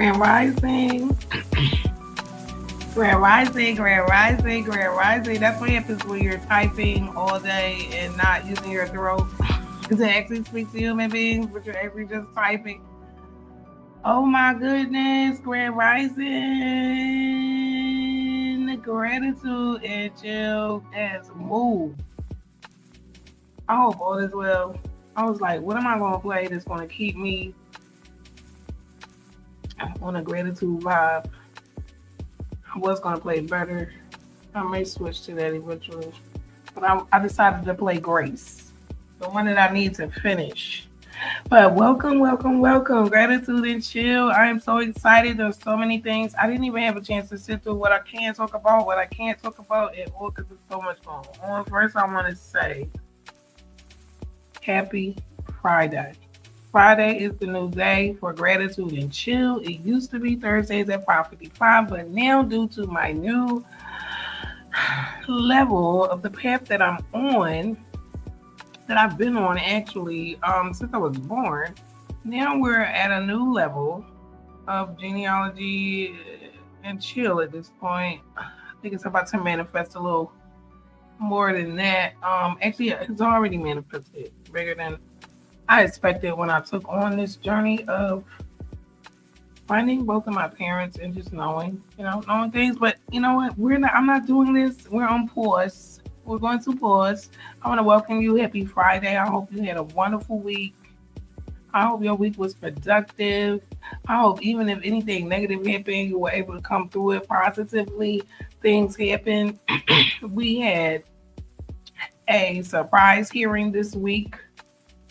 Grand Rising. Grand Rising, Grand Rising, Grand Rising. That's what happens when you're typing all day and not using your throat to actually speak to human beings, but you're actually just typing. Oh my goodness, Grand Rising. Gratitude and chill as move. I hope all is well. I was like, what am I going to play that's going to keep me on a gratitude vibe? I was going to play better. I may switch to that eventually. But I decided to play Grace, the one that I need to finish. But welcome, welcome, welcome. Gratitude and chill. I am so excited. There's so many things. I didn't even have a chance to sit through what I can talk about, what I can't talk about, and all because there's so much going on. First, I want to say happy Friday. Friday is the new day for gratitude and chill. It used to be Thursdays at 5:55, but now due to my new level of the path that I'm on, that I've been on actually since I was born, now we're at a new level of genealogy and chill at this point. I think it's about to manifest a little more than that. Actually, it's already manifested bigger than I expected when I took on this journey of finding both of my parents and just knowing things. But you know what? I'm not doing this. We're on pause. We're going to pause. I want to welcome you. Happy Friday. I hope you had a wonderful week. I hope your week was productive. I hope even if anything negative happened, you were able to come through it positively. Things happened. We had a surprise hearing this week.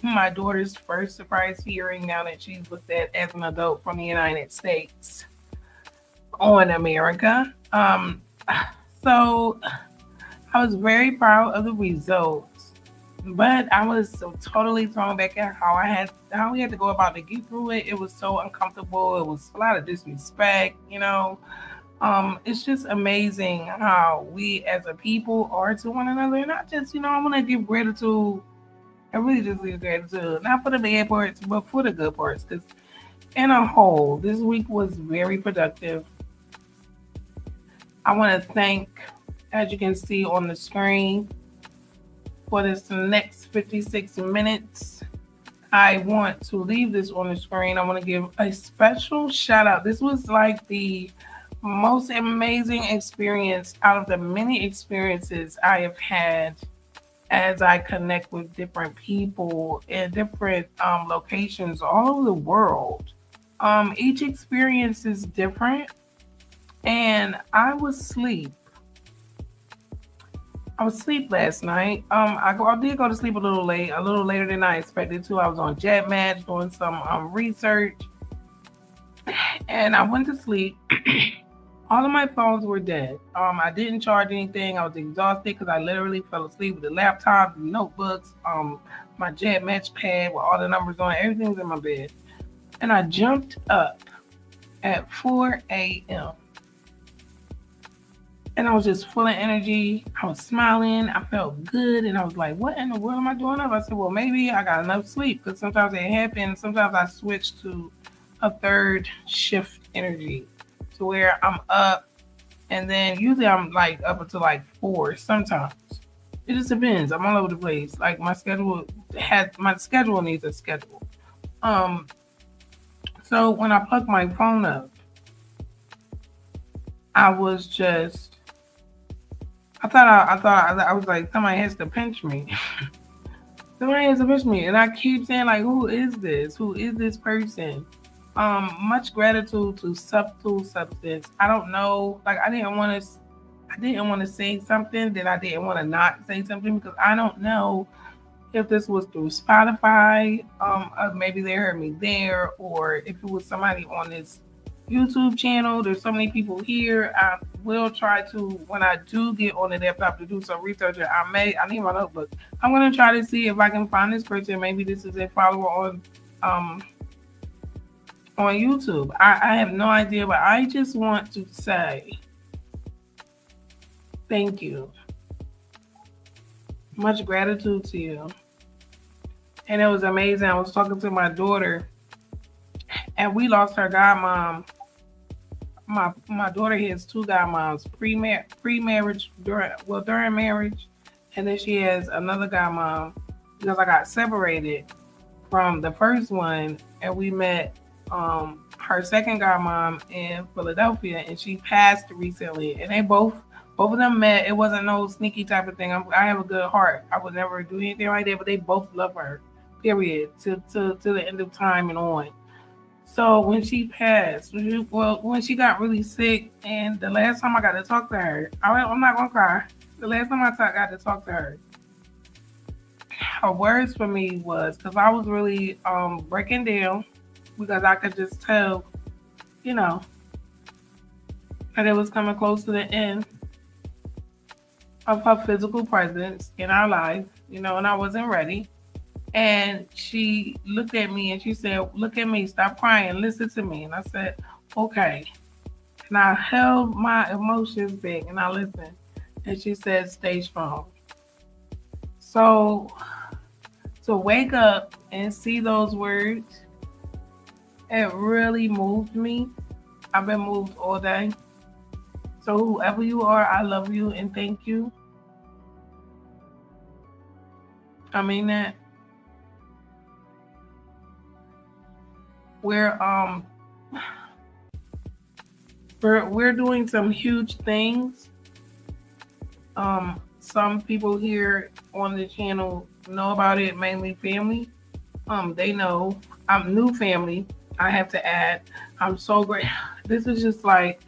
My daughter's first surprise hearing now that she's looked at as an adult from the United States on America. So I was very proud of the results, but I was so totally thrown back at how we had to go about to get through it. It was so uncomfortable. It was a lot of disrespect, It's just amazing how we as a people are to one another. And not just, I want to give gratitude. I really just give gratitude, not for the bad parts, but for the good parts. Because in a whole, this week was very productive. I want to thank, as you can see on the screen, for this next 56 minutes. I want to leave this on the screen. I want to give a special shout out. This was like the most amazing experience out of the many experiences I have had as I connect with different people in different locations all over the world. Each experience is different, and I was asleep. Last night. I did go to sleep a little later than I expected to. I was on JetMatch doing some research, and I went to sleep. All of my phones were dead. I didn't charge anything. I was exhausted because I literally fell asleep with the laptop, the notebooks, my JetMatch pad with all the numbers on it. Everything was in my bed. And I jumped up at 4 a.m. And I was just full of energy. I was smiling. I felt good. And I was like, what in the world am I doing up? I said, well, maybe I got enough sleep, because sometimes it happens. Sometimes I switch to a third shift energy, to where I'm up, and then usually I'm like up until like 4 sometimes. It just depends. I'm all over the place. Like my schedule needs a schedule. So when I plugged my phone up, I was just, I was like, somebody has to pinch me. Somebody has to pinch me. And I keep saying, like, who is this? Who is this person? Much gratitude to Subtle Substance. I don't know, like I didn't want to say something that I didn't want to not say something, because I don't know if this was through Spotify, maybe they heard me there, or if it was somebody on this YouTube channel. There's so many people here. I will try to, when I do get on the laptop to do some research, I need my notebook. I'm going to try to see if I can find this person. Maybe this is a follower on YouTube. I have no idea, but I just want to say thank you. Much gratitude to you. And it was amazing. I was talking to my daughter, and we lost her godmom my daughter has two godmoms pre-marriage during marriage, and then she has another godmom because I got separated from the first one, and we met her second godmom in Philadelphia, and she passed recently, and they both of them met. It wasn't no sneaky type of thing. I have a good heart. I would never do anything like that, but they both love her. Period. To the end of time and on. So when she passed, when she got really sick, and the last time I got to talk to her, I'm not gonna cry. The last time got to talk to her words for me was because I was really breaking down because I could just tell, you know, that it was coming close to the end of her physical presence in our life, and I wasn't ready. And she looked at me and she said, "Look at me, stop crying, listen to me." And I said, "Okay." And I held my emotions back and I listened. And she said, "Stay strong." So to wake up and see those words, it really moved me. I've been moved all day. So whoever you are, I love you and thank you. I mean that. We're we're doing some huge things. Some people here on the channel know about it, mainly family. They know I'm new family. I have to add. I'm so great. This is just like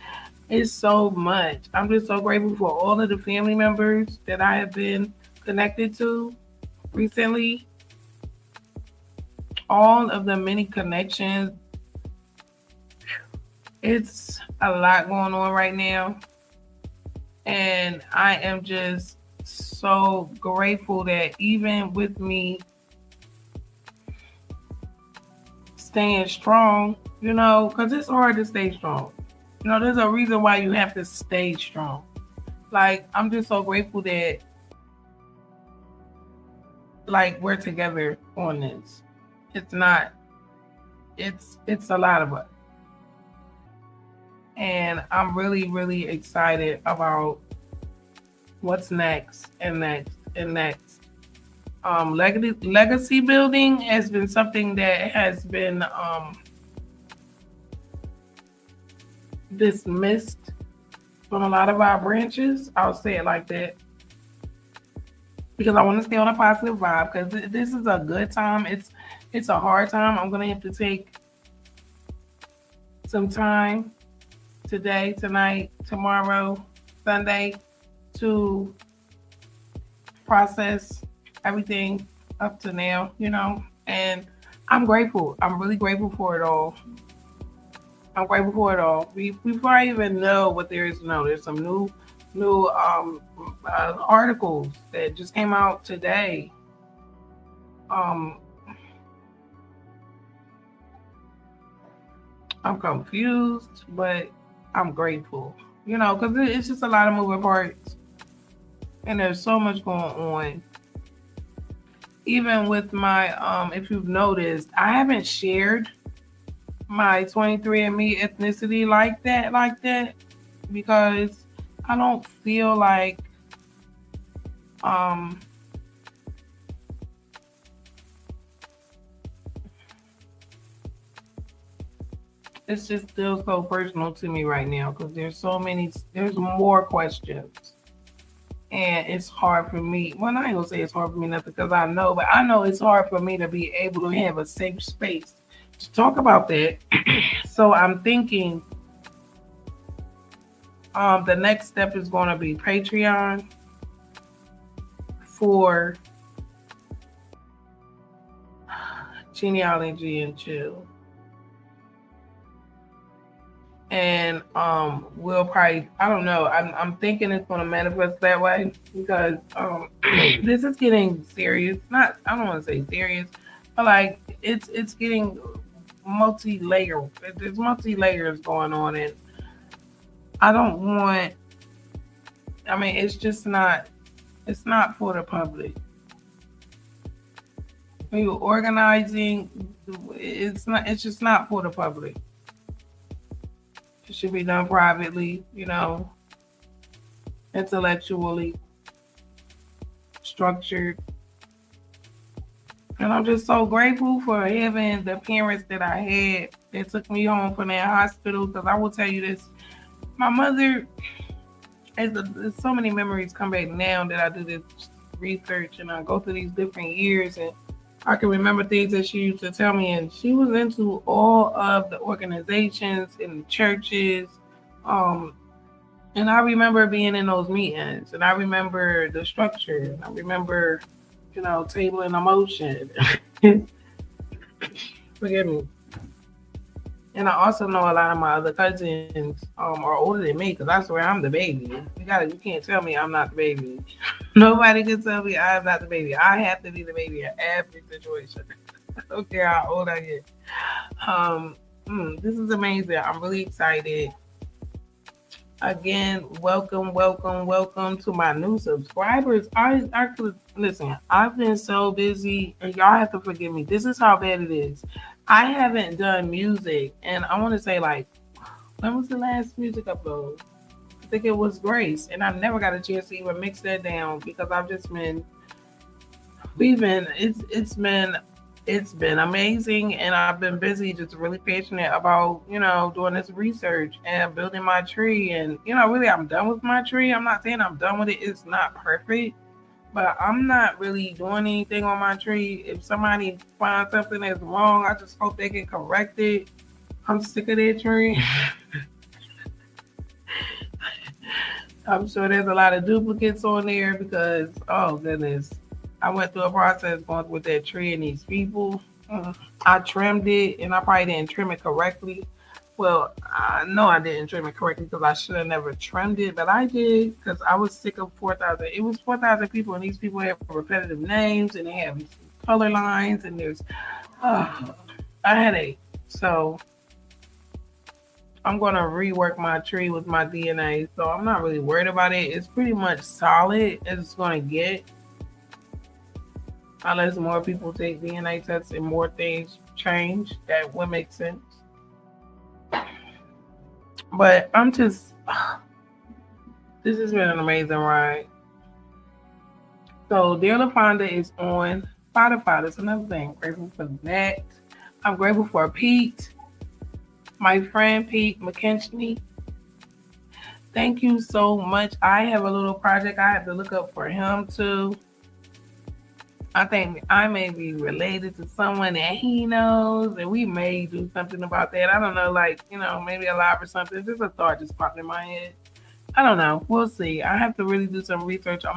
it's so much. I'm just so grateful for all of the family members that I have been connected to recently. All of the many connections. It's a lot going on right now. And I am just so grateful that even with me staying strong, because it's hard to stay strong. There's a reason why you have to stay strong. Like, I'm just so grateful that, like, we're together on this. It's a lot of us. And I'm really, really excited about what's next and next and next. Legacy building has been something that has been dismissed from a lot of our branches. I'll say it like that. Because I want to stay on a positive vibe, because this is a good time. It's a hard time. I'm going to have to take some time today, tonight, tomorrow, Sunday to process everything up to now, and I'm grateful. I'm really grateful for it all. I'm grateful for it all. Before I even know what there is to know, there's some new articles that just came out today. I'm confused, but I'm grateful, because it's just a lot of moving parts, and there's so much going on. Even with my, if you've noticed, I haven't shared my 23andMe ethnicity like that, because I don't feel like, it's just still so personal to me right now, because there's more questions. And it's hard for me. Well, I ain't gonna say it's hard for me nothing, because I know, but I know it's hard for me to be able to have a safe space to talk about that. So I'm thinking the next step is going to be Patreon for Genealogy and Chill. And we'll probably, I don't know, I'm thinking it's going to manifest that way, because this is getting serious. I don't want to say serious, but like it's getting multi-layered. There's multi-layers going on, and I don't want, it's not for the public. When you're organizing, it's just not for the public. It's should be done privately, intellectually structured. And I'm just so grateful for having the parents that I had that took me home from that hospital. Because I will tell you this, my mother, there's so many memories come back now that I do this research and I go through these different years, and I can remember things that she used to tell me. And she was into all of the organizations and the churches. And I remember being in those meetings, and I remember the structure. And I remember, tabling a motion. Forgive me. And I also know a lot of my other cousins are older than me, because I swear I'm the baby. You can't tell me I'm not the baby. Nobody can tell me I'm not the baby. I have to be the baby in every situation. I don't care how old I get. This is amazing. I'm really excited. Again, welcome to my new subscribers. I could listen. I've been so busy, and y'all have to forgive me. This is how bad it is. I haven't done music, and I want to say, like, when was the last music upload? I think it was Grace, and I never got a chance to even mix that down because I've just been. It's been amazing, and I've been busy, just really passionate about, doing this research and building my tree. And, really, I'm done with my tree. I'm not saying I'm done with it. It's not perfect, but I'm not really doing anything on my tree. If somebody finds something that's wrong, I just hope they can correct it. I'm sick of that tree. I'm sure there's a lot of duplicates on there because, oh, goodness. I went through a process going with that tree and these people. I trimmed it, and I probably didn't trim it correctly. Well, I know I didn't trim it correctly because I should have never trimmed it, but I did because I was sick of 4,000. It was 4,000 people, and these people have repetitive names, and they have color lines, and there's a headache. So I'm going to rework my tree with my DNA, so I'm not really worried about it. It's pretty much solid as it's going to get. Unless more people take DNA tests and more things change, that would make sense. But this has been an amazing ride. So Dear LaFonda is on Spotify. That's another thing. I'm grateful for that. I'm grateful for Pete, my friend Pete McKinchney. Thank you so much. I have a little project I have to look up for him too. I think I may be related to someone that he knows, and we may do something about that. I don't know, maybe a live or something. Just a thought just popped in my head. I don't know. We'll see. I have to really do some research. I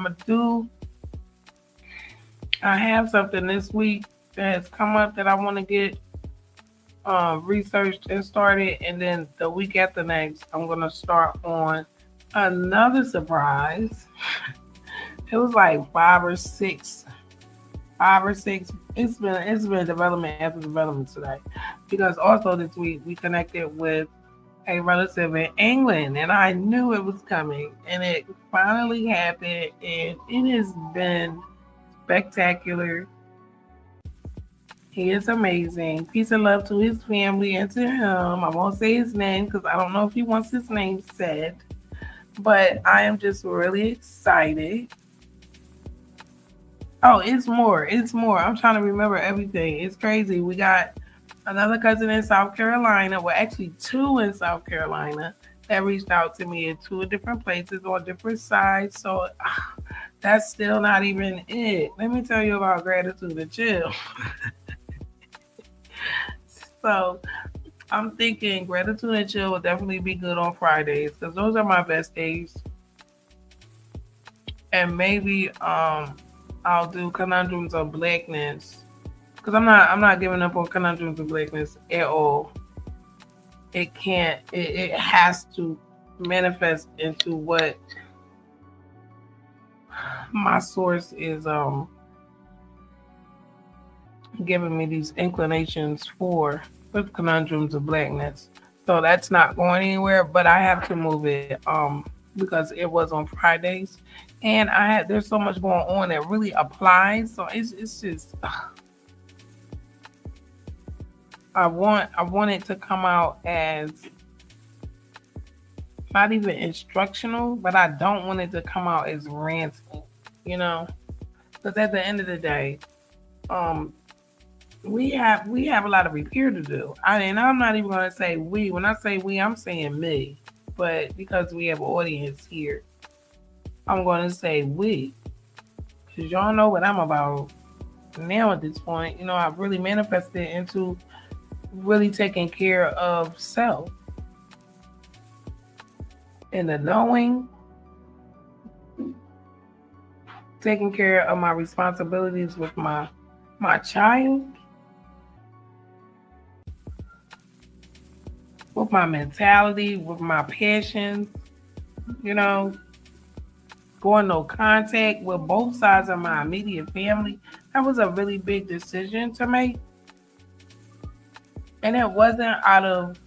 have something this week that has come up that I want to get researched and started, and then the week after next, I'm going to start on another surprise. It was like 5 or 6. It's been development after development today, because also this week we connected with a relative in England, and I knew it was coming, and it finally happened, and it has been spectacular. He is amazing. Peace and love to his family and to him. I won't say his name because I don't know if he wants his name said, but I am just really excited. Oh, it's more. I'm trying to remember everything. It's crazy. We got another cousin in South Carolina. Well, actually 2 in South Carolina that reached out to me in 2 different places on different sides. So that's still not even it. Let me tell you about Gratitude and Chill. So I'm thinking Gratitude and Chill will definitely be good on Fridays because those are my best days. And maybe I'll do Conundrums of Blackness because I'm not giving up on Conundrums of Blackness at all. It has to manifest into what my source is giving me these inclinations for with Conundrums of Blackness. So that's not going anywhere, but I have to move it because it was on Fridays, and there's so much going on that really applies. So it's just I want it to come out as not even instructional, but I don't want it to come out as ranting, you know? Because at the end of the day, um, we have a lot of repair to do. And I'm not even gonna say we. When I say we, I'm saying me. But because we have an audience here, I'm gonna say we. Cause y'all know what I'm about now at this point. I've really manifested into really taking care of self and the knowing, taking care of my responsibilities with my child, with my mentality, with my passions, you know, going no contact with both sides of my immediate family. That was a really big decision to make. And it wasn't out of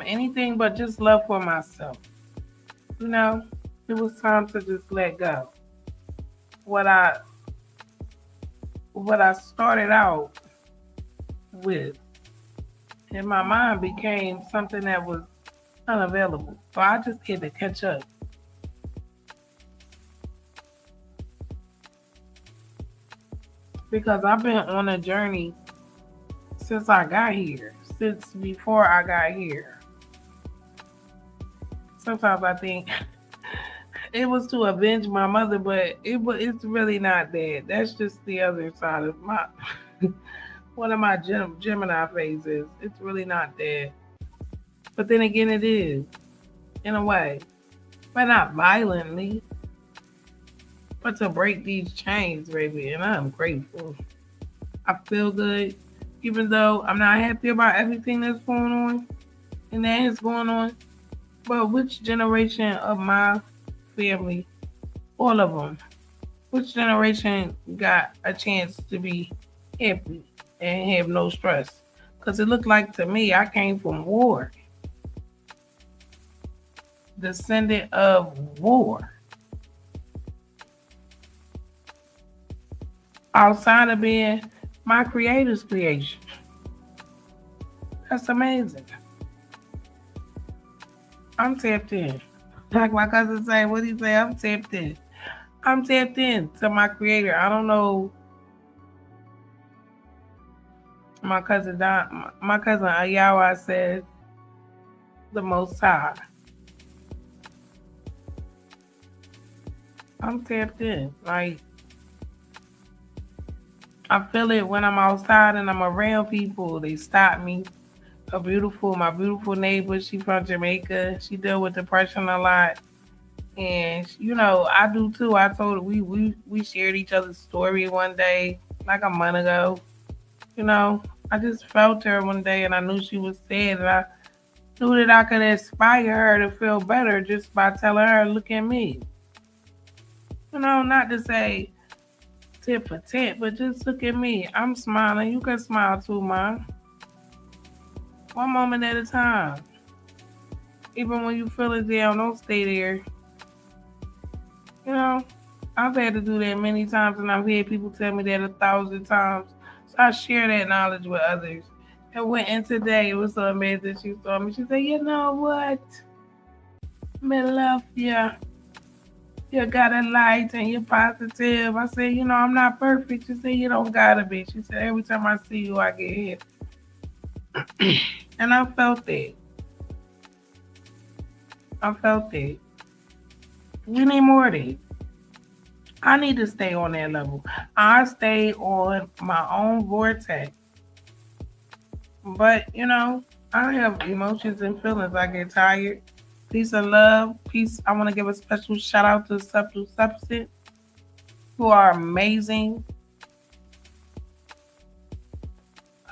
anything but just love for myself. You know, it was time to just let go. What I what I started out with in my mind became something that was unavailable. So I just had to catch up. Because I've been on a journey since I got here, since before I got here. Sometimes I think it was to avenge my mother, but it's really not that. That's just the other side of my one of my Gemini phases. It's really not that. But then again, it is in a way, but not violently. But to break these chains, baby, and I'm grateful. I feel good, even though I'm not happy about everything that's going on and that is going on. But which generation of my family, all of them, which generation got a chance to be happy and have no stress? Because it looked like to me, I came from war, descendant of war. Outside of being my creator's creation. That's amazing. I'm tapped in. Like my cousin say, what do you say? I'm tapped in. I'm tapped in to my creator. I don't know my cousin Don, my cousin Ayawa says the most high. I'm tapped in. Like I feel it when I'm outside and I'm around people. They stop me. My beautiful neighbor, she from Jamaica. She deal with depression a lot. And I do too. I told her we shared each other's story one day, like a month ago. I just felt her one day and I knew she was sad, and I knew that I could inspire her to feel better just by telling her, look at me. Not to say tit for tat, but just look at me. I'm smiling. You can smile too, Mom. One moment at a time. Even when you feel it down, don't stay there. I've had to do that many times, and I've had people tell me that 1,000 times. So I share that knowledge with others. And went in today, it was so amazing. She saw me. She said, you know what? Me love you. You got a light and you're positive. I said, I'm not perfect. She said, you don't gotta be. She said, every time I see you, I get happy. And I felt that. We need more of that. I need to stay on that level. I stay on my own vortex. But, I have emotions and feelings. I get tired. Peace and love. Peace. I want to give a special shout out to Subtle Substance, who are amazing.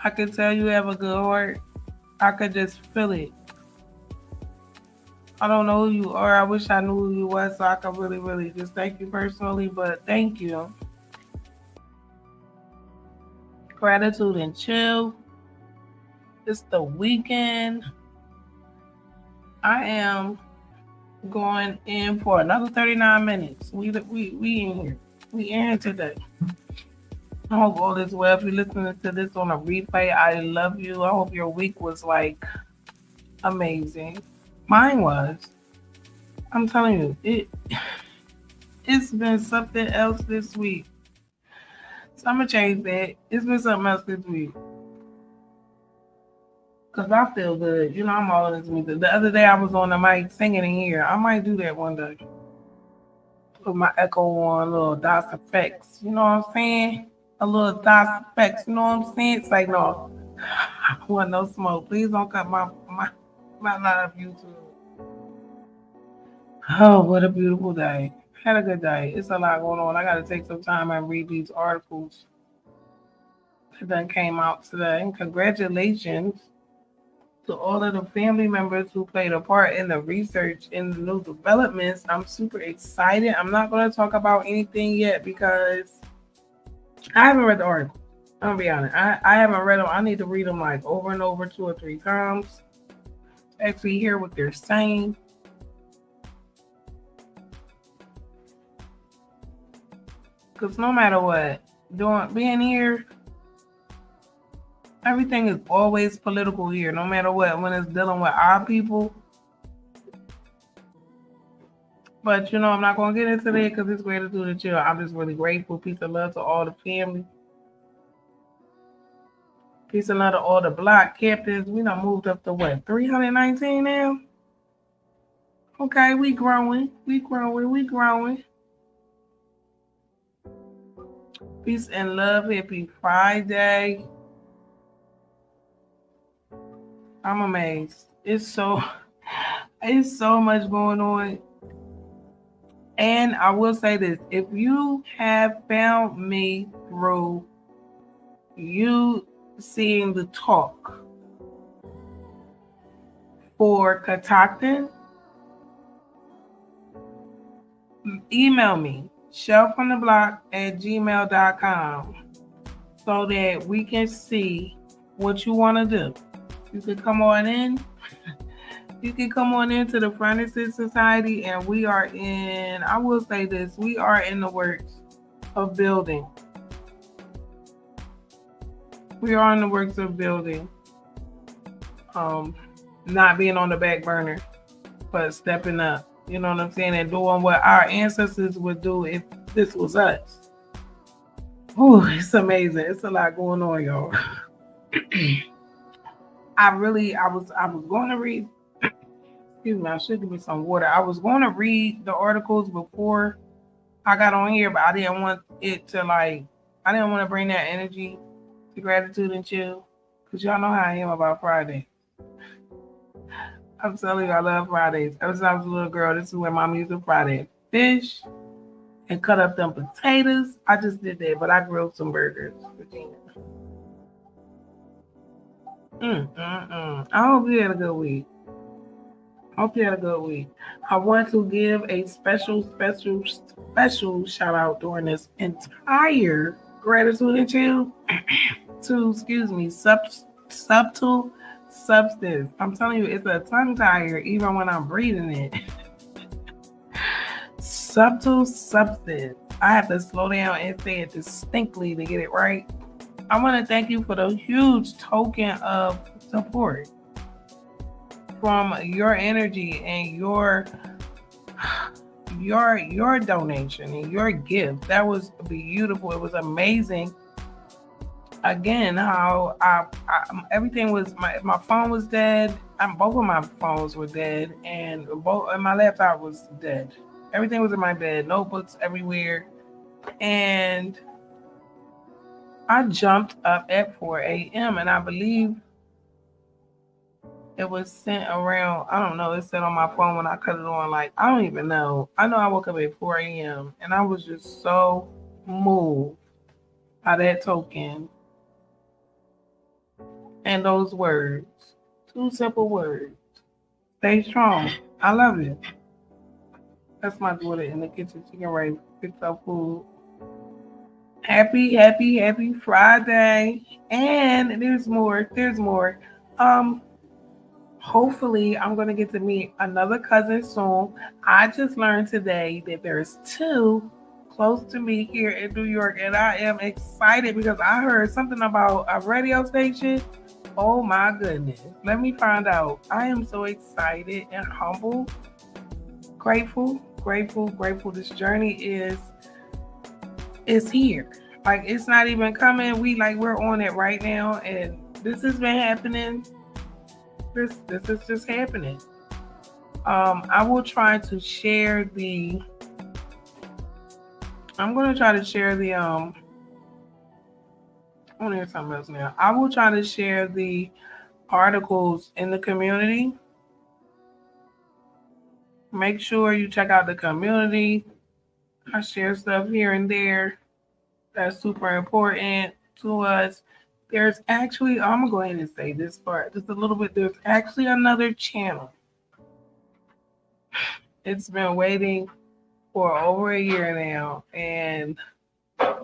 I can tell you have a good heart. I could just feel it. I don't know who you are. I wish I knew who you was so I could really, really just thank you personally. But thank you. Gratitude and chill. It's the weekend. I am going in for another 39 minutes. We in here. We in here today. I hope all is well. If you're listening to this on a replay, I love you. I hope your week was like amazing. Mine was. I'm telling you, it's been something else this week. So I'm gonna change that. It's been something else this week. Cause I feel good. You know, I'm all into music. The other day I was on the mic singing in here. I might do that one day. Put my echo on, little DOS effects. You know what I'm saying? A little DOS effects. You know what I'm saying? It's like no, I want no smoke. Please don't cut my line of YouTube. Oh, what a beautiful day. Had a good day. It's a lot going on. I gotta take some time and read these articles that came out today. And congratulations to all of the family members who played a part in the research and the new developments. I'm super excited. I'm not going to talk about anything yet because I haven't read the article. I'm going to be honest. I haven't read them. I need to read them like over and over 2 or 3 times to actually hear what they're saying. Because no matter what, being here, everything is always political here, no matter what, when it's dealing with our people. But, you know, I'm not going to get into that because it's gratitude and chill. I'm just really grateful. Peace and love to all the family. Peace and love to all the block captains. We done moved up to what, 319 now? Okay, we growing. We growing. Peace and love. Happy Friday. I'm amazed. It's so much going on. And I will say this, if you have found me through you seeing the talk for Catoctin, email me, shelfromtheblock@gmail.com, so that we can see what you want to do. You can come on in. You can come on into the Furnaces Society, and we are in, I will say this, we are in the works of building. We are in the works of building. Not being on the back burner, but stepping up. You know what I'm saying? And doing what our ancestors would do if this was us. Oh, it's amazing. It's a lot going on, y'all. I was going to read, excuse me, I should give me some water. I was going to read the articles before I got on here, but I didn't want it to I didn't want to bring that energy to gratitude and chill, because y'all know how I am about Friday. I'm telling you, I love Fridays. Ever since I was a little girl, this is when my music Friday. Fish and cut up them potatoes. I just did that, but I grilled some burgers for Gina. I hope you had a good week. I want to give a special shout out during this entire gratitude and chill to, subtle substance. I'm telling you, it's a tongue tire even when I'm breathing it. Subtle substance. I have to slow down and say it distinctly to get it right. I want to thank you for the huge token of support from your energy and your donation and your gift. That was beautiful. It was amazing. Again, how everything was, my phone was dead. Both of my phones were dead, and my laptop was dead. Everything was in my bed, notebooks everywhere, and I jumped up at 4 a.m. and I believe it was sent around, I don't know, it said on my phone when I cut it on, I don't even know. I know I woke up at 4 a.m. and I was just so moved by that token and those words. 2 simple words. Stay strong. I love it. That's my daughter in the kitchen. She can ready to fix up food. Happy Friday. And there's more. Hopefully I'm going to get to meet another cousin soon. I just learned today that there's 2 close to me here in New York, and I am excited because I heard something about a radio station. Oh my goodness. Let me find out. I am so excited and humbled. grateful, grateful, grateful. This journey is here. Like it's not even coming. We're on it right now, and this has been happening. This is just happening. I will try to share the. I'm gonna try to share the. I want to hear something else now. I will try to share the articles in the community. Make sure you check out the community. I share stuff here and there that's super important to us. There's actually, I'm gonna go ahead and say this part just a little bit. There's actually another channel. It's been waiting for over a year now, and I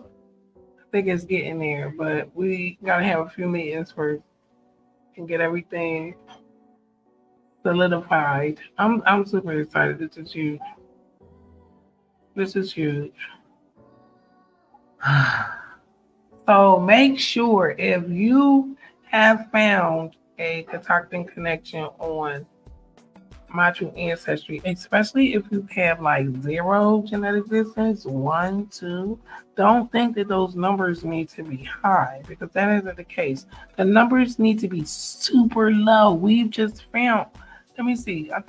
think it's getting there. But we gotta have a few meetings first and get everything solidified. I'm super excited. This is huge. This is huge. So make sure if you have found a Catoctin connection on My True Ancestry, especially if you have like 0 genetic distance, 1, 2, don't think that those numbers need to be high because that isn't the case. The numbers need to be super low. We've just found, let me see, I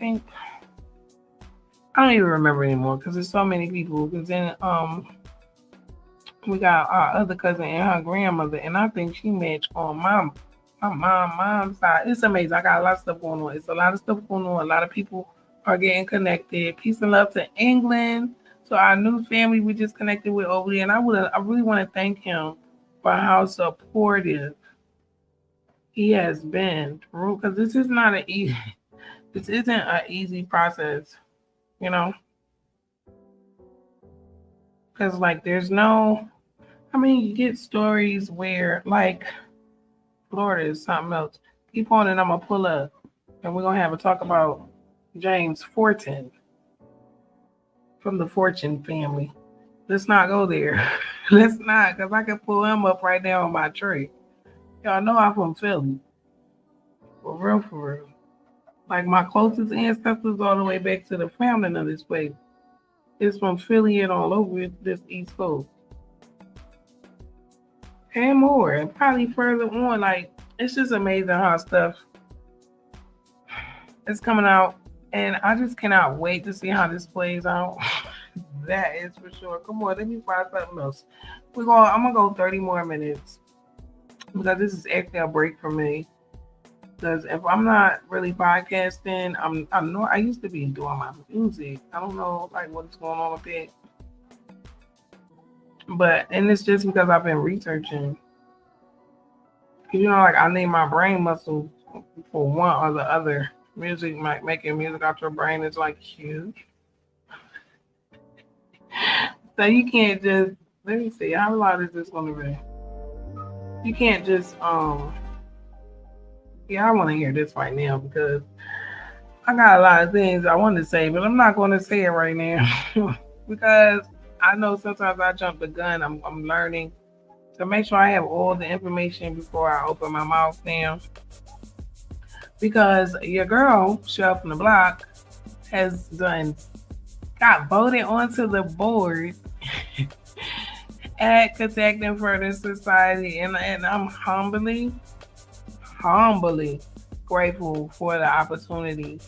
don't even remember anymore because there's so many people. Because then we got our other cousin and her grandmother, and I think she matched on mom's side. It's amazing. I got a lot of stuff going on. It's a lot of stuff going on. A lot of people are getting connected. Peace and love to England. So our new family we just connected with over there, and I really want to thank him for how supportive he has been through. Because this is not an easy. This isn't an easy process, you know. Because like there's no. I mean, you get stories where like Florida is something else. Keep on and I'm gonna pull up and we're gonna have a talk about James Fortin from the Fortune family. Let's not go there. Let's not, because I can pull him up right now on my tree. Y'all know I'm from Philly. For real, for real. Like my closest ancestors all the way back to the founding of this place. It's from Philly and all over this East Coast. And more, and probably further on. Like it's just amazing how stuff is coming out, and I just cannot wait to see how this plays out. That is for sure. Come on, let me find something else. I'm gonna go 30 more minutes because this is actually a break for me. Because if I'm not really podcasting, I used to be doing my music. I don't know like what's going on with it. And it's just because I've been researching. You know, like I need my brain muscle for one or the other. Music, making music out your brain is like huge. So you can't just, let me see, how loud is this going to be? You can't just, yeah, I want to hear this right now because I got a lot of things I want to say, but I'm not going to say it right now because I know sometimes I jump the gun. I'm learning to make sure I have all the information before I open my mouth now. Because your girl, Shell from the Block, got voted onto the board at Catoctin Furnace Society, and I'm humbly grateful for the opportunity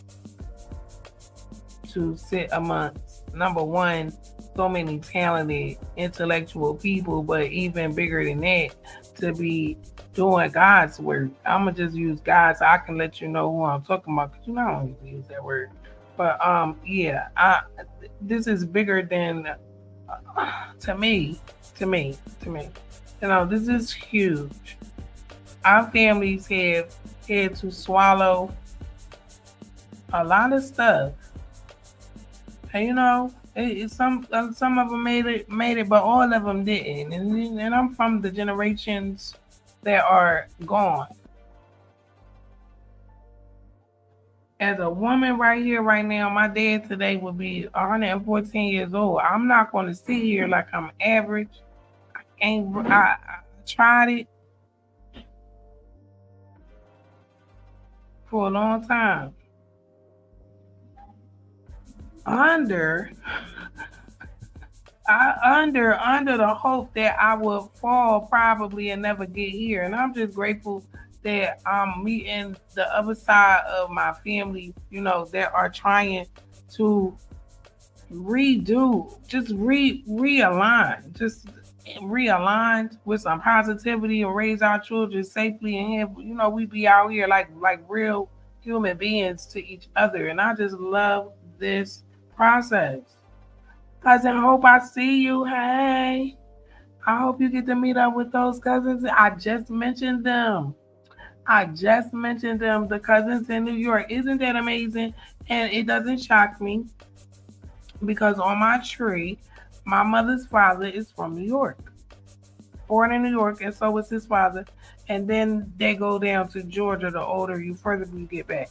to sit amongst number one, so many talented, intellectual people, but even bigger than that, to be doing God's work. I'm gonna just use God so I can let you know who I'm talking about, because I don't usually use that word. But yeah, this is bigger than to me. You know, this is huge. Our families have had to swallow a lot of stuff, and you know, some of them made it, but all of them didn't. And I'm from the generations that are gone. As a woman right here, right now, my dad today would be 114 years old. I'm not going to sit here like I'm average. I tried it for a long time. under under the hope that I would fall probably and never get here. And I'm just grateful that I'm meeting the other side of my family, that are trying to realign, just realign with some positivity and raise our children safely and have, we be out here like real human beings to each other. And I just love this process. Cousin Hope, I see you. Hey. I hope you get to meet up with those cousins. I just mentioned them. The cousins in New York. Isn't that amazing? And it doesn't shock me because on my tree, my mother's father is from New York, born in New York, and so was his father. And then they go down to Georgia the older you further you get back,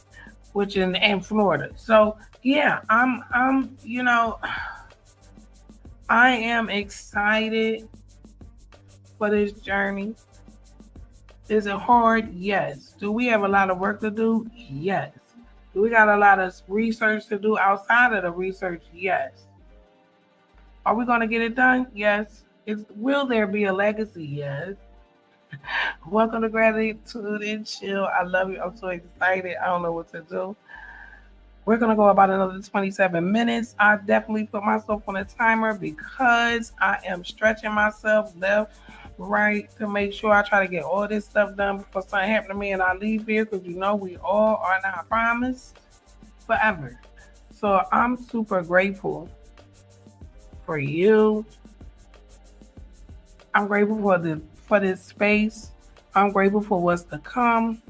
which in Florida. So yeah, I'm I am excited for this journey. Is it hard? Yes. Do we have a lot of work to do? Yes. Do we got a lot of research to do outside of the research? Yes. Are we going to get it done? Yes. Will there be a legacy? Yes. Welcome to Gratitude and Chill. I love you. I'm so excited. I don't know what to do. We're going to go about another 27 minutes. I definitely put myself on a timer because I am stretching myself left, right, to make sure I try to get all this stuff done before something happens to me and I leave here, because we all are not promised forever. So I'm super grateful for you. I'm grateful for this space. I'm grateful for what's to come.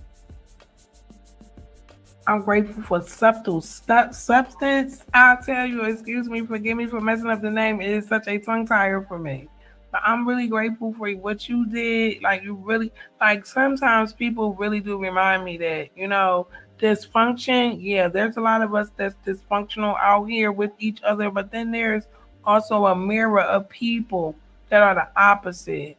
I'm grateful for subtle substance. I'll tell you, excuse me, forgive me for messing up the name. It is such a tongue tire for me. But I'm really grateful for what you did. Like, you really, like, sometimes people really do remind me that, dysfunction. Yeah, there's a lot of us that's dysfunctional out here with each other. But then there's also a mirror of people that are the opposite.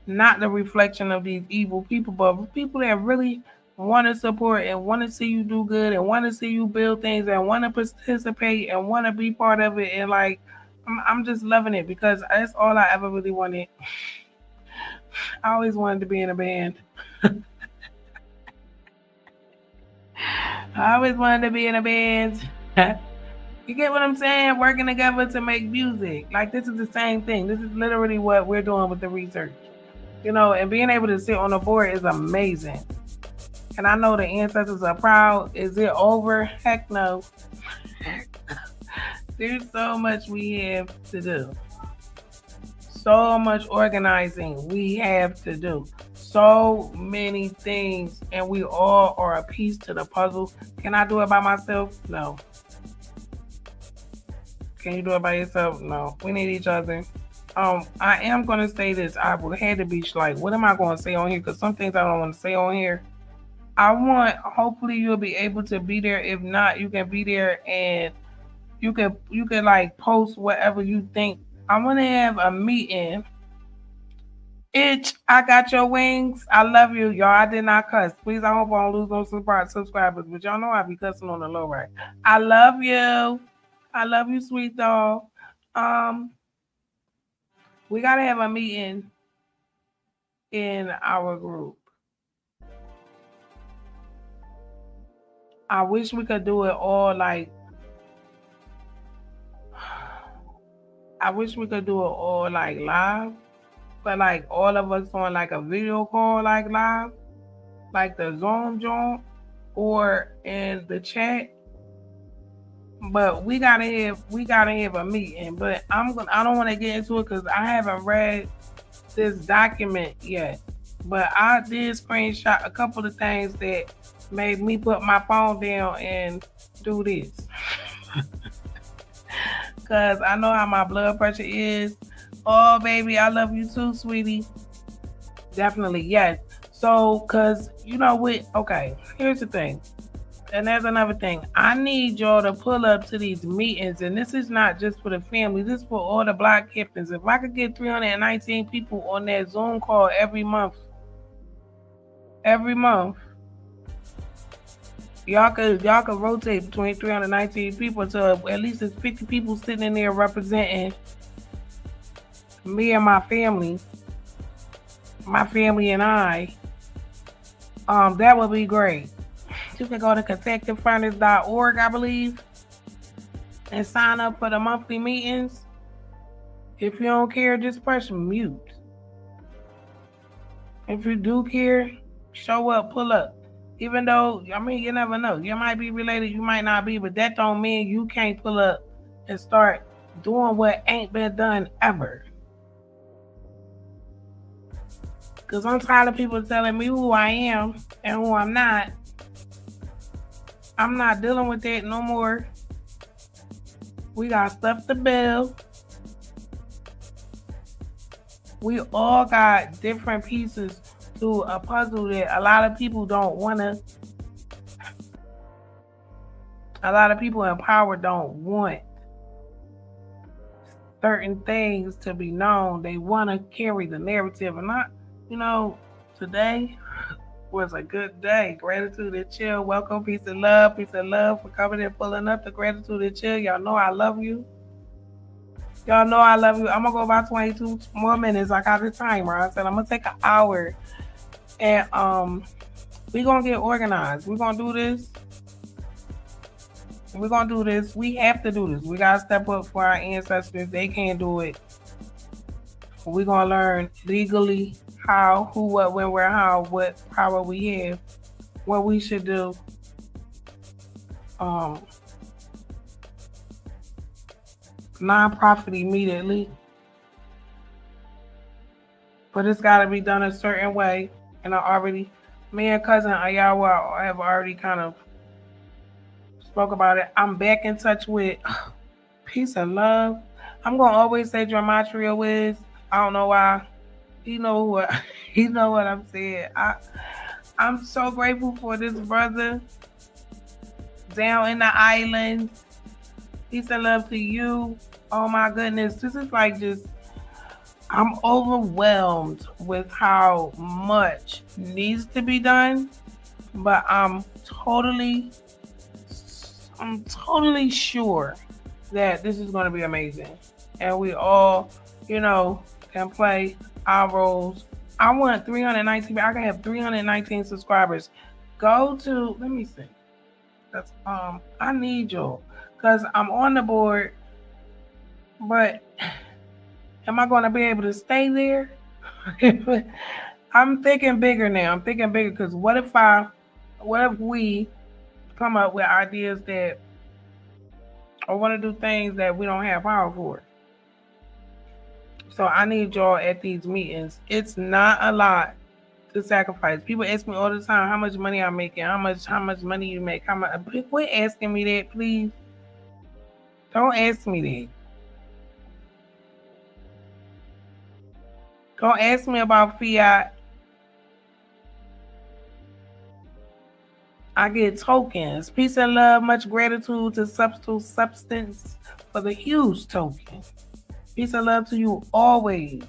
Not the reflection of these evil people, but people that really want to support and want to see you do good and want to see you build things and want to participate and want to be part of it. And like, I'm just loving it because that's all I ever really wanted. I always wanted to be in a band. I always wanted to be in a band. You get what I'm saying? Working together to make music. Like, this is the same thing. This is literally what we're doing with the research. And being able to sit on the board is amazing. And I know the ancestors are proud. Is it over? Heck no. There's so much we have to do. So much organizing we have to do. So many things. And we all are a piece to the puzzle. Can I do it by myself? No. Can you do it by yourself? No. We need each other. I am going to say this. I will have to be like, what am I going to say on here? Because some things I don't want to say on here. Hopefully you'll be able to be there. If not, you can be there and you can like post whatever you think. I want to have a meeting. I got your wings. I love you, y'all. I did not cuss. Please, I hope I don't lose those subscribers. But y'all know I be cussing on the low, right? I love you. I love you, sweet doll. We gotta have a meeting in our group. I wish we could do it all like. I wish we could do it all like live, but like all of us on like a video call, like live, like the Zoom joint or in the chat. But we gotta have a meeting. But I don't want to get into it because I haven't read this document yet. But I did screenshot a couple of things that made me put my phone down and do this. Because I know how my blood pressure is. Oh, baby, I love you too, sweetie. Definitely, yes. So, because, okay, here's the thing. And there's another thing. I need y'all to pull up to these meetings. And this is not just for the family. This is for all the Black captains. If I could get 319 people on that Zoom call every month, Y'all could rotate between 319 people, so at least it's 50 people sitting in there representing me and my family and I. That would be great. You can go to contactingfurnace.org, I believe, and sign up for the monthly meetings. If you don't care, just press mute. If you do care, show up, pull up. Even though, I mean, you never know. You might be related, you might not be, but that don't mean you can't pull up and start doing what ain't been done ever. Because I'm tired of people telling me who I am and who I'm not. I'm not dealing with that no more. We got stuff to build. We all got different pieces to a puzzle that a lot of people don't want to. A lot of people in power don't want certain things to be known. They want to carry the narrative. And today was a good day. Gratitude and chill. Welcome, peace and love for coming and pulling up the gratitude and chill. Y'all know I love you. I'm gonna go about 22 more minutes. I got the timer. I said I'm gonna take an hour, and we're gonna get organized. We're gonna do this. We have to do this. We gotta step up for our ancestors. They can't do it. We're gonna learn legally how, who, what, when, where, how, what power we have, what we should do. Non-profit immediately, but it's got to be done a certain way. And me and cousin Ayawa have already kind of spoke about it. I'm back in touch with peace and love. I'm gonna always say Gematria Wiz. I don't know why. He know what I'm saying. I'm so grateful for this brother down in the island. Peace and love to you. Oh my goodness. This is like I'm overwhelmed with how much needs to be done. But I'm totally sure that this is going to be amazing. And we all, can play our roles. I want 319. I can have 319 subscribers. Go to, let me see. That's I need y'all. Because I'm on the board, but am I going to be able to stay there? I'm thinking bigger now. I'm thinking bigger because what if we come up with ideas that or want to do things that we don't have power for? So I need y'all at these meetings. It's not a lot to sacrifice. People ask me all the time how much money I'm making, how much money you make. Quit asking me that, please. Don't ask me that. Don't ask me about fiat. I get tokens. Peace and love. Much gratitude to Substance for the huge token. Peace and love to you always.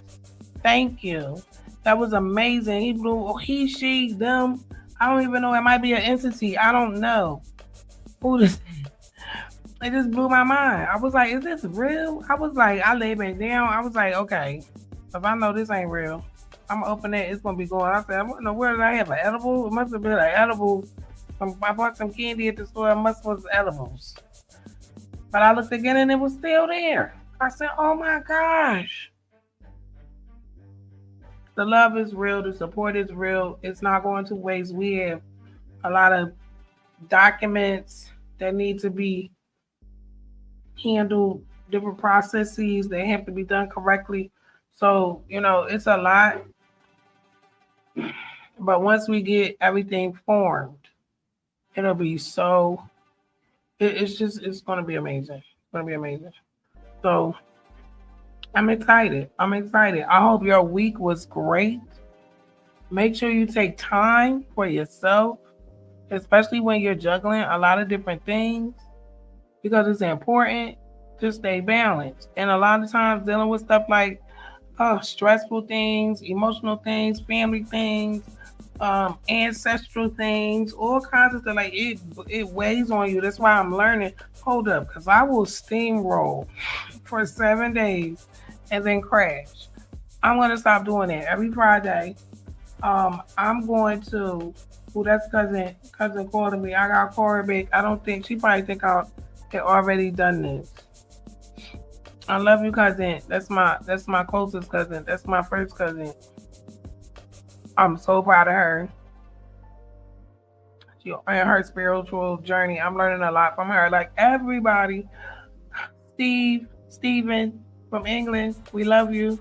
Thank you. That was amazing. He blew, he, she, them. I don't even know. It might be an entity. I don't know. Who this is? It just blew my mind. I was like, is this real? I was like, I laid back down. I was like, okay, if I know this ain't real, I'm gonna open it. It's gonna be going. I said, I don't know, where did I have an edible? It must have been an edible. I bought some candy at the store. It must have was edibles. But I looked again and it was still there. I said, oh my gosh. The love is real. The support is real. It's not going to waste. We have a lot of documents that need to be handle different processes. They have to be done correctly. So, it's a lot. But once we get everything formed, it'll be so, it's going to be amazing. It's going to be amazing. So I'm excited. I hope your week was great. Make sure you take time for yourself, especially when you're juggling a lot of different things, because it's important to stay balanced. And a lot of times dealing with stuff like stressful things, emotional things, family things, ancestral things, all kinds of stuff. Like it weighs on you. That's why I'm learning. Hold up, because I will steamroll for 7 days and then crash. I'm gonna stop doing that every Friday. I'm going to. Oh, that's cousin calling me. I got called back. I don't think she probably think I had already done this. I love you, cousin. That's my closest cousin. That's my first cousin. I'm so proud of her. She in her spiritual journey. I'm learning a lot from her. Like everybody, Stephen from England, we love you.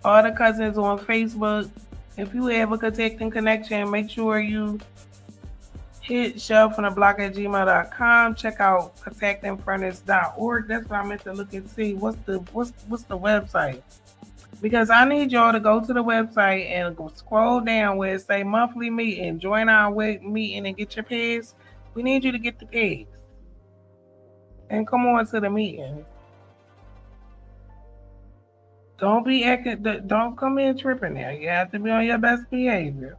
All the cousins on Facebook. If you have a contacting connection, make sure you hit Shell from the block at gmail.com. Check out contactingfurnace.org. That's what I meant to look and see. What's the website? Because I need y'all to go to the website and go scroll down where it say monthly meeting. Join our meeting and get your pass. We need you to get the pass. And come on to the meeting. Don't be acting. Don't come in tripping now. You have to be on your best behavior.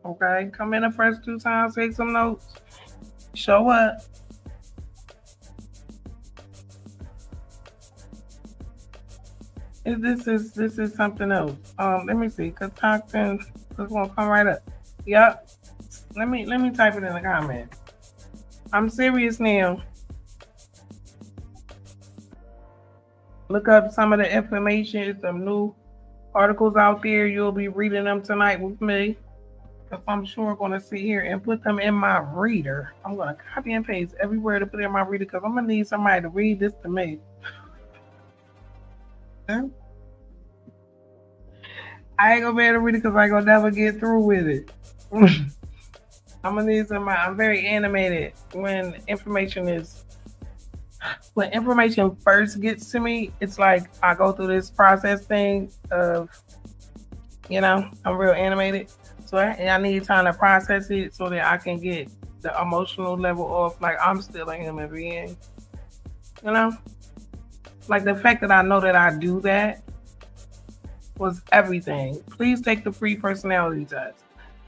Okay, come in the first 2 times, take some notes, show up. This is something else. Let me see. Contacting. It's gonna come right up. Yep. Let me type it in the comment. I'm serious now. Look up some of the information. Some new articles out there. You'll be reading them tonight with me. Because I'm sure going to sit here and put them in my reader. I'm going to copy and paste everywhere to put in my reader because I'm going to need somebody to read this to me. Okay? I ain't going to be able to read it because I ain't going to never get through with it. I'm going to need somebody. I'm very animated when information first gets to me. It's like I go through this process thing of, I'm real animated. So I need time to process it so that I can get the emotional level off. Like I'm still a human being, Like the fact that I know that I do that was everything. Please take the free personality test.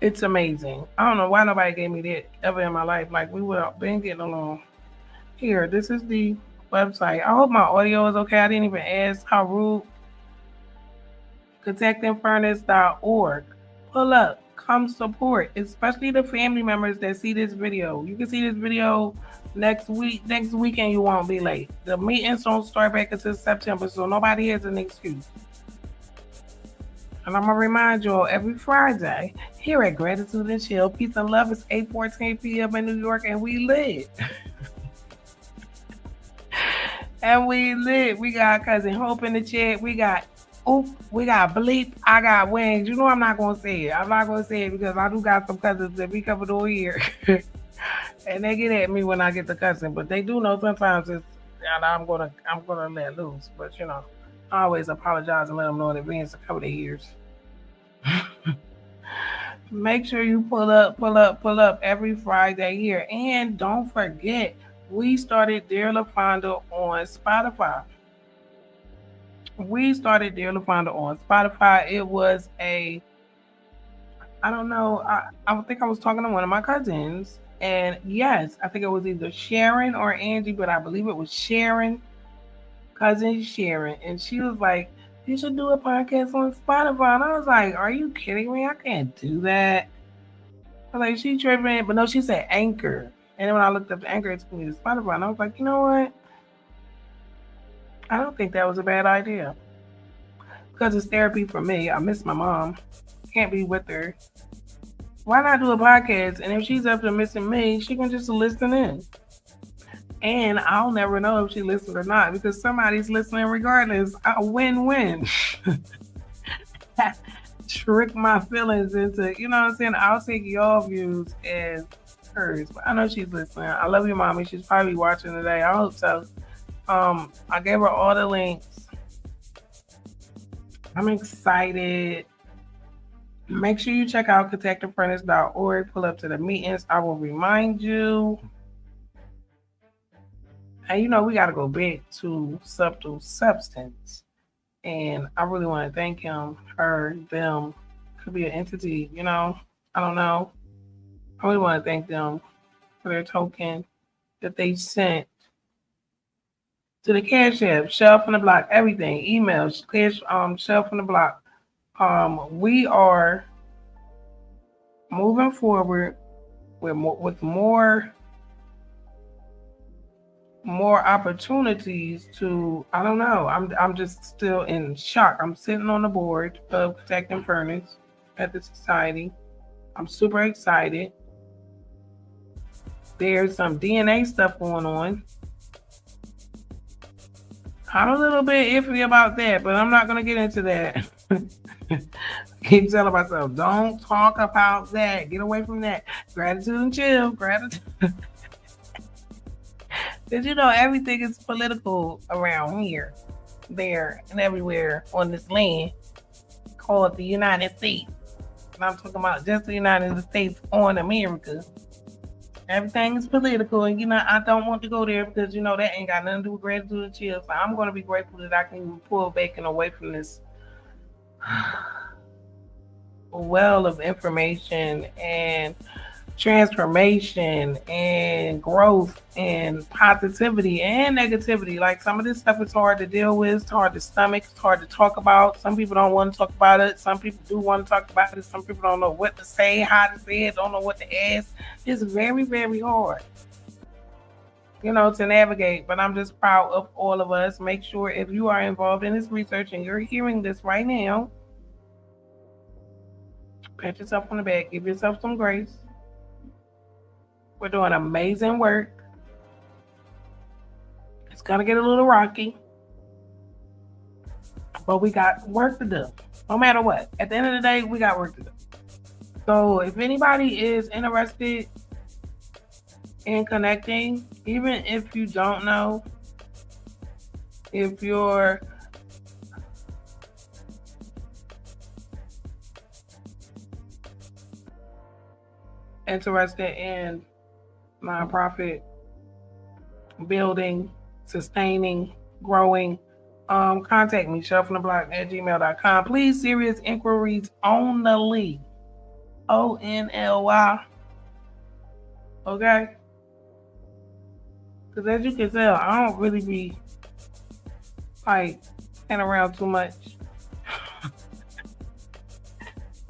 It's amazing. I don't know why nobody gave me that ever in my life. Like we would have been getting along. Here, this is the website. I hope my audio is okay. I didn't even ask. How rude. Contactingfurnace.org. Pull up. Come support, especially the family members that see this video. You can see this video next week. Next weekend, you won't be late. The meetings don't start back until September, so nobody has an excuse. And I'm going to remind you all every Friday here at Gratitude and Chill. Peace and love. It's 8:14 p.m. in New York, and we lit. And we lit. We got Cousin Hope in the chat. We got Bleep. I got Wings. You know I'm not going to say it. I'm not going to say it because I do got some cousins that be coming over here. And they get at me when I get the cousin. But they do know sometimes I'm gonna let loose. But I always apologize and let them know in advance a couple of years. Make sure you pull up every Friday here. And don't forget, we started Dear LaFonda on Spotify. It was I don't know, I think I was talking to one of my cousins, and yes, I think it was either Sharon or Angie, but I believe it was Sharon, cousin Sharon, and she was like, you should do a podcast on Spotify, and I was like, are you kidding me? I can't do that. I was like, she tripping, but no, she said Anchor, and then when I looked up the Anchor, it took me to Spotify, and I was like, you know what? I don't think that was a bad idea. Because it's therapy for me. I miss my mom. Can't be with her. Why not do a podcast? And if she's up to missing me, she can just listen in. And I'll never know if she listens or not because somebody's listening regardless. A win-win. Trick my feelings into, you know what I'm saying? I'll take your views as hers. But I know she's listening. I love you, Mommy. She's probably watching today. I hope so. I gave her all the links. I'm excited. Make sure you check out contactingfurnace.org. Pull up to the meetings. I will remind you. And we got to go back to subtle substance. And I really want to thank him, her, them. Could be an entity, I don't know. I really want to thank them for their token that they sent to the Cash App, Shelf on the Block, everything, emails, Cash, Shelf on the Block. We are moving forward with more opportunities to, I don't know. I'm just still in shock. I'm sitting on the board of Protecting Furnace at the society. I'm super excited. There's some DNA stuff going on. I'm a little bit iffy about that, but I'm not going to get into that. Keep telling myself, don't talk about that. Get away from that. Gratitude and chill. Gratitude. Because everything is political around here, there, and everywhere on this land called the United States. And I'm talking about just the United States on America. Everything is political, and I don't want to go there because that ain't got nothing to do with gratitude and chill. So I'm going to be grateful that I can pull back and away from this well of information and transformation and growth and positivity and negativity. Like, some of this stuff is hard to deal with, it's hard to stomach, it's hard to talk about. Some people don't want to talk about it, some people do want to talk about it, some people don't know what to say, how to say it, don't know what to ask. It's very, very hard to navigate. But I'm just proud of all of us. Make sure, if you are involved in this research and you're hearing this right now, pat yourself on the back, give yourself some grace. We're doing amazing work. It's going to get a little rocky, but we got work to do. No matter what. At the end of the day, we got work to do. So if anybody is interested in connecting, even if you don't know, if you're interested in nonprofit building, sustaining, growing, contact me, shelfontheblock@gmail.com. Please, serious inquiries only. ONLY. Okay? Because as you can tell, I don't really be hanging around too much.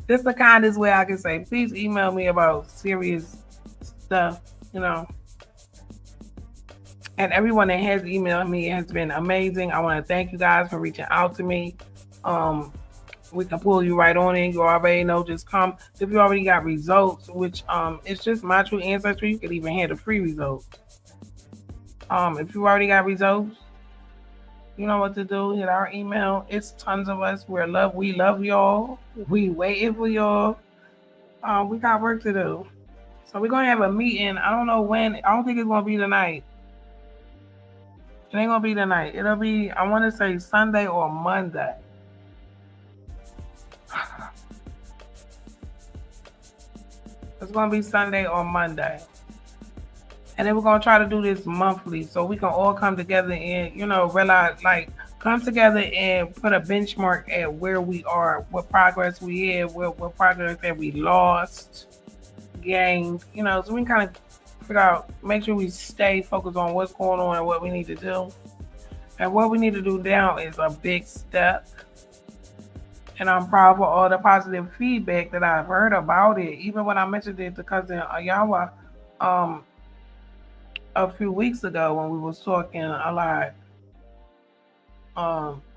This is the kindest way I can say. Please email me about serious stuff, And everyone that has emailed me has been amazing. I want to thank you guys for reaching out to me. We can pull you right on in. You already know, just come. If you already got results, which it's just My True Ancestry, you could even have the free results. If you already got results, you know what to do. Hit our email. It's tons of us. We love y'all. We waiting for y'all. We got work to do. So we're gonna have a meeting. I don't know when. I don't think it's gonna be tonight. It ain't gonna be tonight. It'll be, I want to say, Sunday or Monday. It's gonna be Sunday or Monday. And then we're gonna try to do this monthly so we can all come together and, realize, come together and put a benchmark at where we are, what progress we had, what progress that we lost, gained, so we can kind of figure out, make sure we stay focused on what's going on and what we need to do. And what we need to do now is a big step. And I'm proud for all the positive feedback that I've heard about it. Even when I mentioned it to cousin Ayawa a few weeks ago when we was talking a lot.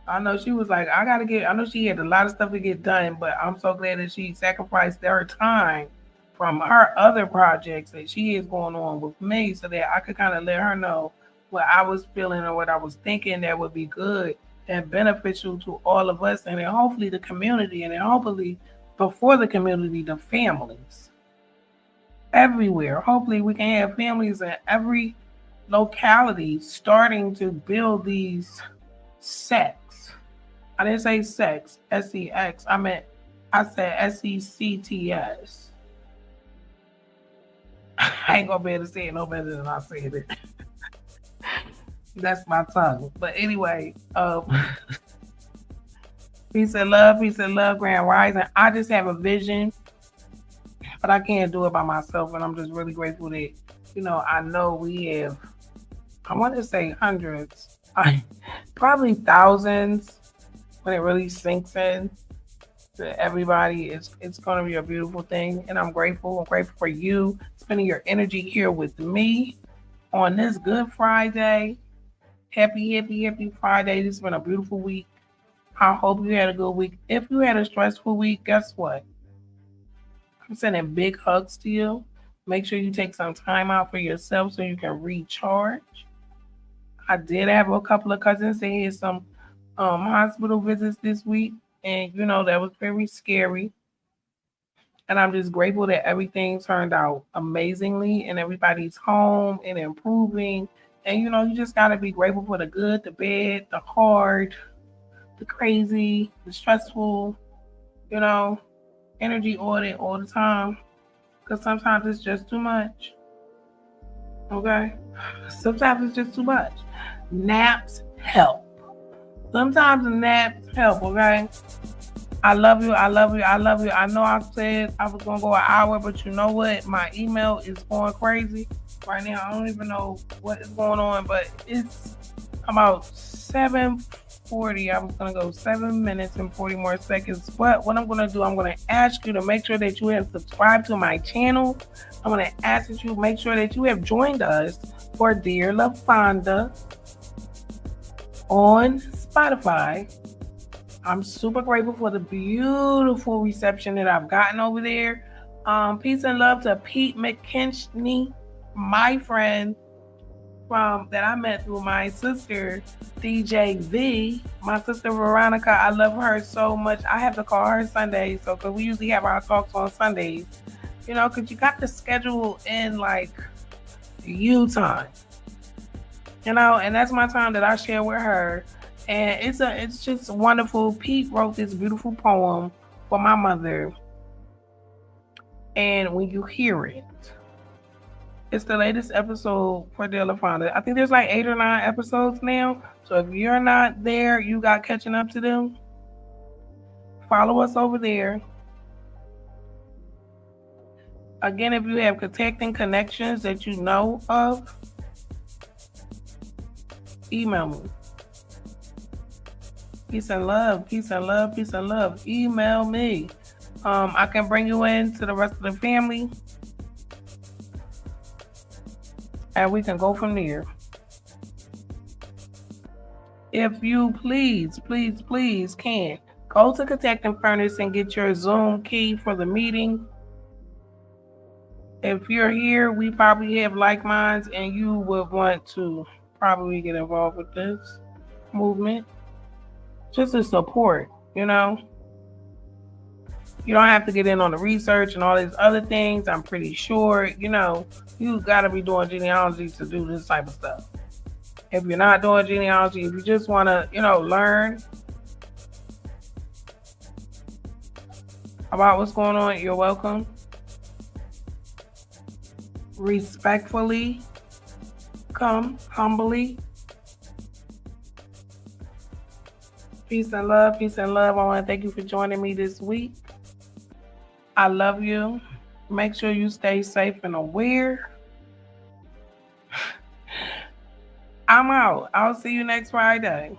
I know she was like, I know she had a lot of stuff to get done, but I'm so glad that she sacrificed her time from her other projects that she is going on with me so that I could kind of let her know what I was feeling or what I was thinking that would be good and beneficial to all of us, and then hopefully the community, and then hopefully before the community, the families everywhere. Hopefully we can have families in every locality starting to build these sects. I didn't say sex, S-E-X. I said S-E-C-T-S. I ain't gonna be able to say it no better than I said it. That's my tongue. But anyway, Peace and love, Grand Rising. I just have a vision, but I can't do it by myself. And I'm just really grateful that, I know we have, I want to say hundreds, probably thousands when it really sinks in to everybody. It's going to be a beautiful thing. And I'm grateful. I'm grateful for you spending your energy here with me on this Good Friday. Happy, happy, happy Friday. This has been a beautiful week. I hope you had a good week. If you had a stressful week, guess what? I'm sending big hugs to you. Make sure you take some time out for yourself so you can recharge. I did have a couple of cousins. They had some hospital visits this week, and that was very scary. And I'm just grateful that everything turned out amazingly, and everybody's home and improving. And you just gotta be grateful for the good, the bad, the hard, the crazy, the stressful. You know, energy audit all the time because sometimes it's just too much. Okay? Sometimes it's just too much. Naps help. Sometimes the naps help, okay? I love you. I love you. I love you. I know I said I was going to go an hour, but you know what? My email is going crazy right now. I don't even know what is going on, but it's about 7:40. I was going to go 7 minutes and 40 more seconds. But what I'm going to do, I'm going to ask you to make sure that you have subscribed to my channel. I'm going to ask that you make sure that you have joined us for Dear LaFonda on Spotify. I'm super grateful for the beautiful reception that I've gotten over there. Peace and love to Pete McKinchney, my friend that I met through my sister, DJ V. My sister Veronica, I love her so much. I have to call her Sundays, because we usually have our talks on Sundays. Because you got to schedule in like you time. And that's my time that I share with her. And it's just wonderful. Pete wrote this beautiful poem for my mother. And when you hear it, it's the latest episode for Dear LaFonda. I think there's like 8 or 9 episodes now. So if you're not there, you got catching up to do. Follow us over there. Again, if you have contacting connections that you know of, email me. Peace and love, peace and love, peace and love. Email me. I can bring you in to the rest of the family. And we can go from there. If you please can, go to Contacting Furnace and get your Zoom key for the meeting. If you're here, we probably have like minds and you would want to probably get involved with this movement. Just to support, You don't have to get in on the research and all these other things. I'm pretty sure, you got to be doing genealogy to do this type of stuff. If you're not doing genealogy, if you just want to, learn about what's going on, you're welcome. Respectfully, come humbly. Peace and love, peace and love. I want to thank you for joining me this week. I love you. Make sure you stay safe and aware. I'm out. I'll see you next Friday.